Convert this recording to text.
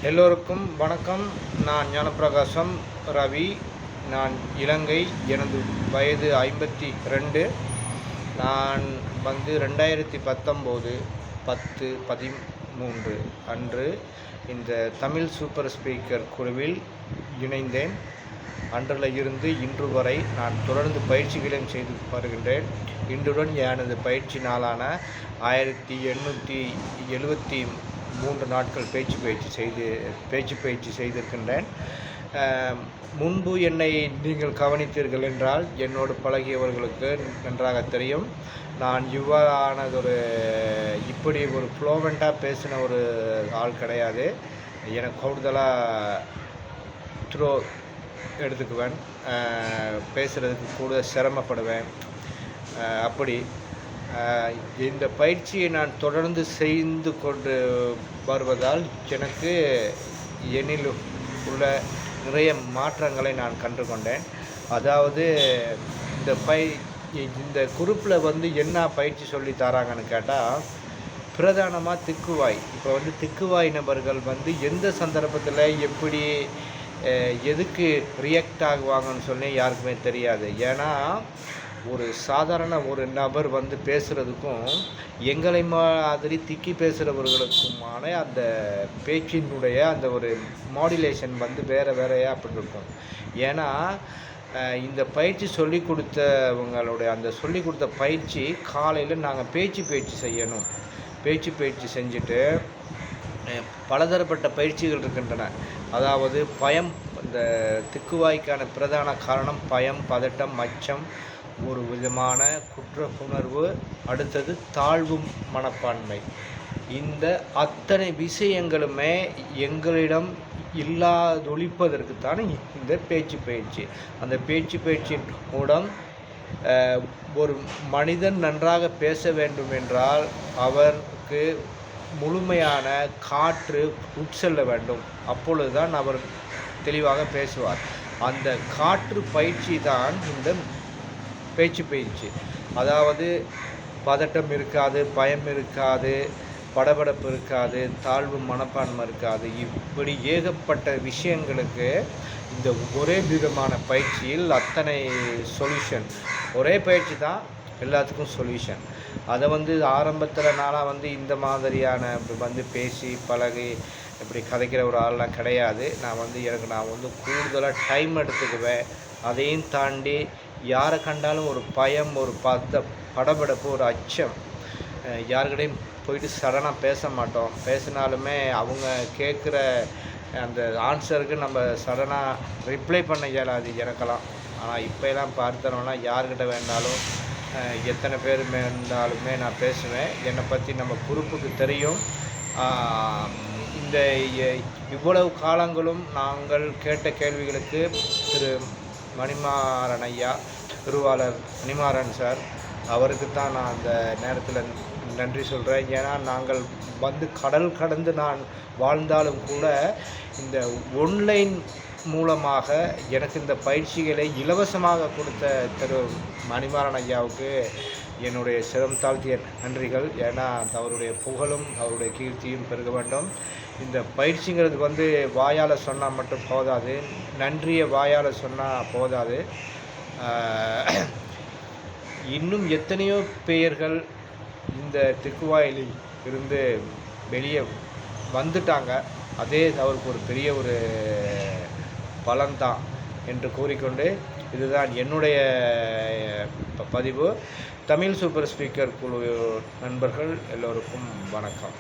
எல்லோருக்கும் வணக்கம். நான் ஞானப்பிரகாசம் ரவி. நான் இலங்கை. எனது வயது 52. நான் 2019 10/13 அன்று இந்த தமிழ் சூப்பர் ஸ்பீக்கர் குழுவில் இணைந்தேன். அன்றில் இருந்து இன்று வரை நான் தொடர்ந்து பயிற்சிகளையும் செய்து வருகின்றேன். இன்றுடன் எனது பயிற்சி நாளான 1873 நாட்கள் பேச்சு பயிற்சி செய்திருக்கின்றேன். முன்பு என்னை நீங்கள் கவனித்தீர்கள் என்றால் என்னோடு பழகியவர்களுக்கு நன்றாக தெரியும். நான் இப்படி ஒரு ஃப்ளோவெண்ட்டாக பேசின ஒரு ஆள் கிடையாது. எனக்கு கூடுதலாக எடுத்துக்குவேன். பேசுகிறதுக்கு கூட சிரமப்படுவேன். அப்படி இந்த பயிற்சியை நான் தொடர்ந்து செய்து கொண்டு வருவதால் எனக்கு என்னில் உள்ள நிறைய மாற்றங்களை நான் கண்டுகொண்டேன். அதாவது இந்த குரூப்பில் என்ன பயிற்சி சொல்லி தராங்கன்னு கேட்டால், பிரதானமாக திக்குவாய். இப்போ திக்குவாய் நபர்கள் எந்த சந்தர்ப்பத்தில் எப்படி எதுக்கு ரியாக்ட் ஆகுவாங்கன்னு சொல்லி யாருக்குமே தெரியாது. ஏன்னா ஒரு சாதாரண ஒரு நபர் பேசுகிறதுக்கும் எங்களை மாதிரி திக்கி பேசுகிறவர்களுக்குமான அந்த பேச்சினுடைய அந்த ஒரு மாடுலேஷன் வேறையாக அப்படி இருக்கும். ஏன்னா இந்த பயிற்சி சொல்லி கொடுத்தவங்களுடைய அந்த சொல்லி கொடுத்த பயிற்சி காலையில் நாங்கள் பேச்சு செய்யணும். பேச்சு செஞ்சுட்டு பலதரப்பட்ட பயிற்சிகள் இருக்கின்றன. அதாவது பயம், இந்த திக்குவாய்க்கான பிரதான காரணம் பயம், பதட்டம், அச்சம், ஒரு விதமான குற்ற உணர்வு, அடுத்தது தாழ்வு மனப்பான்மை. இந்த அத்தனை விஷயங்களுமே எங்களிடம் இல்லாதொழிப்பதற்குத்தானே இந்த பேச்சு பயிற்சி. அந்த பேச்சு பயிற்சியின் மூலம் ஒரு மனிதன் நன்றாக பேச வேண்டும் என்றால் அவருக்கு முழுமையான காற்று உட்செல்ல வேண்டும். அப்பொழுதுதான் அவர் தெளிவாக பேசுவார். அந்த காற்று பயிற்சி தான் இந்த பேச்சு பயிற்சி. அதாவது பதட்டம் இருக்காது, பயம் இருக்காது, படபடப்பு இருக்காது, தாழ்வு மனப்பான்மை இருக்காது. இப்படி ஏகப்பட்ட விஷயங்களுக்கு இந்த ஒரே விதமான பயிற்சியில் அத்தனை சொல்யூஷன். ஒரே பயிற்சி தான் எல்லாத்துக்கும் சொல்யூஷன். அதை ஆரம்பத்தில் நாளாக இந்த மாதிரியான பேசி பழகி இப்படி கதைக்கிற ஒரு ஆள்லாம் கிடையாது. நான் கூடுதலாக டைம் எடுத்துக்குவேன். அதையும் தாண்டி யாரை கண்டாலும் ஒரு பயம், ஒரு படபடப்பு, ஒரு அச்சம். யாருக்கிட்டையும் போயிட்டு சடனாக பேச மாட்டோம். பேசினாலுமே அவங்க கேட்குற அந்த ஆன்சருக்கு நம்ம சடனாக ரிப்ளை பண்ண இயலாது எனக்கெல்லாம். ஆனால் இப்போலாம் பார்த்தோம்னா யார்கிட்ட வேணாலும் எத்தனை பேர் இருந்தாலுமே நான் பேசுவேன். என்னை பற்றி நம்ம குரூப்புக்கு தெரியும். இந்த இவ்வளவு காலங்களும் நாங்கள் கேட்ட கேள்விகளுக்கு திரு மணிமாறன் ஐயா, திருவாளர் மணிமாறன் சார், அவருக்கு தான் நான் அந்த நேரத்தில் நன்றி சொல்கிறேன். ஏன்னா நாங்கள் கடல் கடந்து நான் வாழ்ந்தாலும் கூட இந்த ஒன்லைன் மூலமாக எனக்கு இந்த பயிற்சிகளை இலவசமாக கொடுத்த திரு மணிமாறன் ஐயாவுக்கு என்னுடைய சிரம் தாழ்த்திய நன்றிகள். ஏன்னா அவருடைய புகழும் அவருடைய கீர்த்தியும் பெருக வேண்டும். இந்த பயிற்சிங்கிறது வாயால் சொன்னால் மட்டும் போதாது, நன்றியை வாயால் சொன்னால் போதாது. இன்னும் எத்தனையோ பெயர்கள் இந்த திக்குவாயிலில் இருந்து வெளியே வந்துட்டாங்க. அதே அவருக்கு ஒரு பெரிய ஒரு பலன்தான் என்று கூறிக்கொண்டு இதுதான் என்னுடைய பதிவு. தமிழ் சூப்பர் ஸ்பீக்கர் குழு நண்பர்கள் எல்லோருக்கும் வணக்கம்.